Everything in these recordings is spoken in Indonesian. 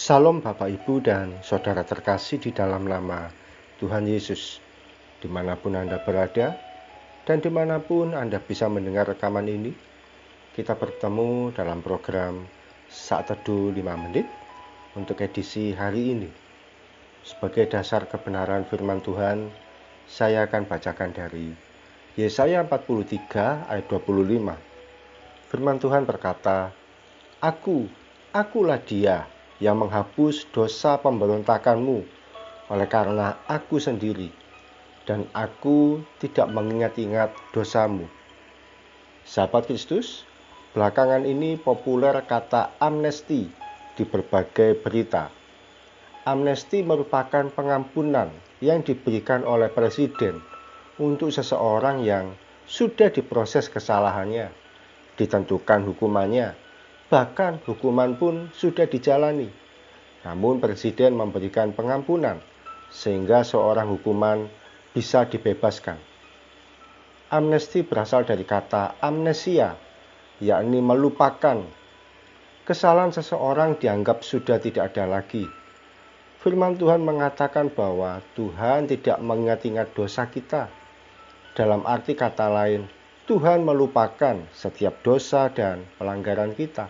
Salam Bapak Ibu dan Saudara terkasih di dalam nama Tuhan Yesus, dimanapun Anda berada dan dimanapun Anda bisa mendengar rekaman ini. Kita bertemu dalam program Saat Teduh 5 Menit untuk edisi hari ini. Sebagai dasar kebenaran firman Tuhan, saya akan bacakan dari Yesaya 43 ayat 25. Firman Tuhan berkata, Akulah dia yang menghapus dosa pemberontakanmu, oleh karena aku sendiri, dan aku tidak mengingat-ingat dosamu. Sahabat Kristus, belakangan ini populer kata amnesti di berbagai berita. Amnesti merupakan pengampunan yang diberikan oleh presiden untuk seseorang yang sudah diproses kesalahannya, ditentukan hukumannya, bahkan hukuman pun sudah dijalani. Namun presiden memberikan pengampunan sehingga seorang hukuman bisa dibebaskan. Amnesti berasal dari kata amnesia, yakni melupakan. Kesalahan seseorang dianggap sudah tidak ada lagi. Firman Tuhan mengatakan bahwa Tuhan tidak mengingat-ingat dosa kita. Dalam arti kata lain, Tuhan melupakan setiap dosa dan pelanggaran kita.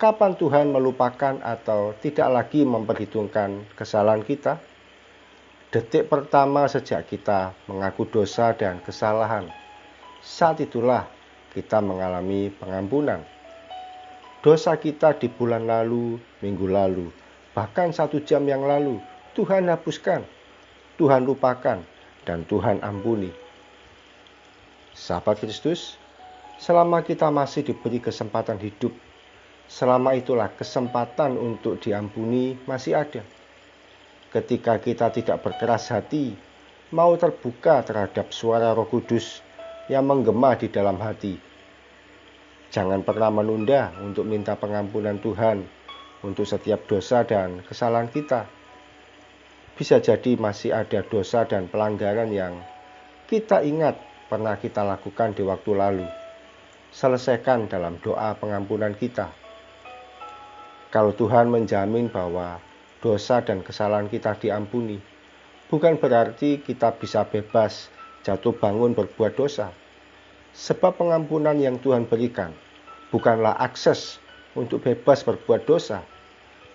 Kapan Tuhan melupakan atau tidak lagi memperhitungkan kesalahan kita? Detik pertama sejak kita mengaku dosa dan kesalahan. Saat itulah kita mengalami pengampunan. Dosa kita di bulan lalu, minggu lalu, bahkan 1 jam yang lalu, Tuhan hapuskan, Tuhan lupakan, dan Tuhan ampuni. Sahabat Kristus, selama kita masih diberi kesempatan hidup, selama itulah kesempatan untuk diampuni masih ada. Ketika kita tidak berkeras hati, mau terbuka terhadap suara Roh Kudus yang menggema di dalam hati. Jangan pernah menunda untuk minta pengampunan Tuhan untuk setiap dosa dan kesalahan kita. Bisa jadi masih ada dosa dan pelanggaran yang kita ingat pernah kita lakukan di waktu lalu. Selesaikan dalam doa pengampunan kita. Kalau Tuhan menjamin bahwa dosa dan kesalahan kita diampuni, bukan berarti kita bisa bebas jatuh bangun berbuat dosa. Sebab pengampunan yang Tuhan berikan bukanlah akses untuk bebas berbuat dosa.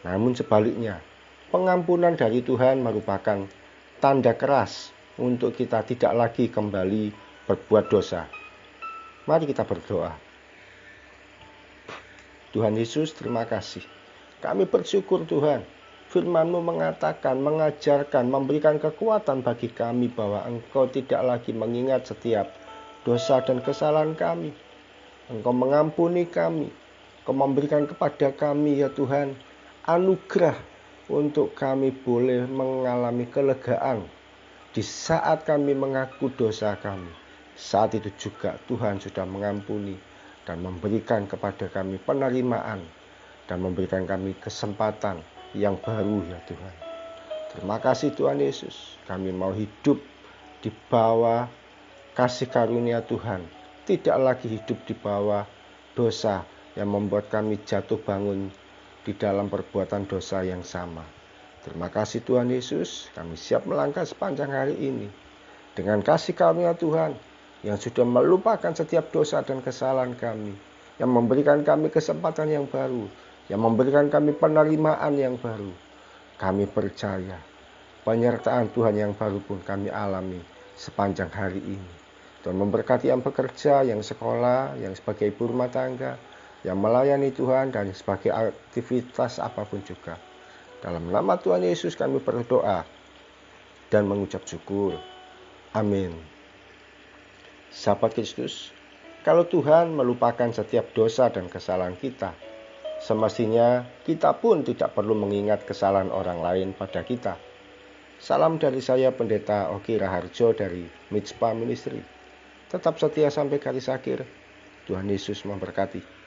Namun sebaliknya, pengampunan dari Tuhan merupakan tanda keras untuk kita tidak lagi kembali berbuat dosa. Mari kita berdoa. Tuhan Yesus, terima kasih. Kami bersyukur Tuhan, firman-Mu mengatakan, mengajarkan, memberikan kekuatan bagi kami bahwa Engkau tidak lagi mengingat setiap dosa dan kesalahan kami. Engkau mengampuni kami, Engkau memberikan kepada kami ya Tuhan, anugerah untuk kami boleh mengalami kelegaan di saat kami mengaku dosa kami. Saat itu juga Tuhan sudah mengampuni dan memberikan kepada kami penerimaan dan memberikan kami kesempatan yang baru ya Tuhan. Terima kasih Tuhan Yesus. Kami mau hidup di bawah kasih karunia Tuhan. Tidak lagi hidup di bawah dosa yang membuat kami jatuh bangun di dalam perbuatan dosa yang sama. Terima kasih Tuhan Yesus. Kami siap melangkah sepanjang hari ini dengan kasih karunia Tuhan yang sudah melupakan setiap dosa dan kesalahan kami, yang memberikan kami kesempatan yang baru, yang memberikan kami penerimaan yang baru. Kami percaya penyertaan Tuhan yang baru pun kami alami sepanjang hari ini. Tuhan memberkati yang bekerja, yang sekolah, yang sebagai ibu rumah tangga, yang melayani Tuhan, dan sebagai aktivitas apapun juga. Dalam nama Tuhan Yesus kami berdoa dan mengucap syukur. Amin. Sahabat Kristus, kalau Tuhan melupakan setiap dosa dan kesalahan kita, semestinya kita pun tidak perlu mengingat kesalahan orang lain pada kita. Salam dari saya Pendeta Oki Raharjo dari Mitspa Ministry. Tetap setia sampai garis akhir. Tuhan Yesus memberkati.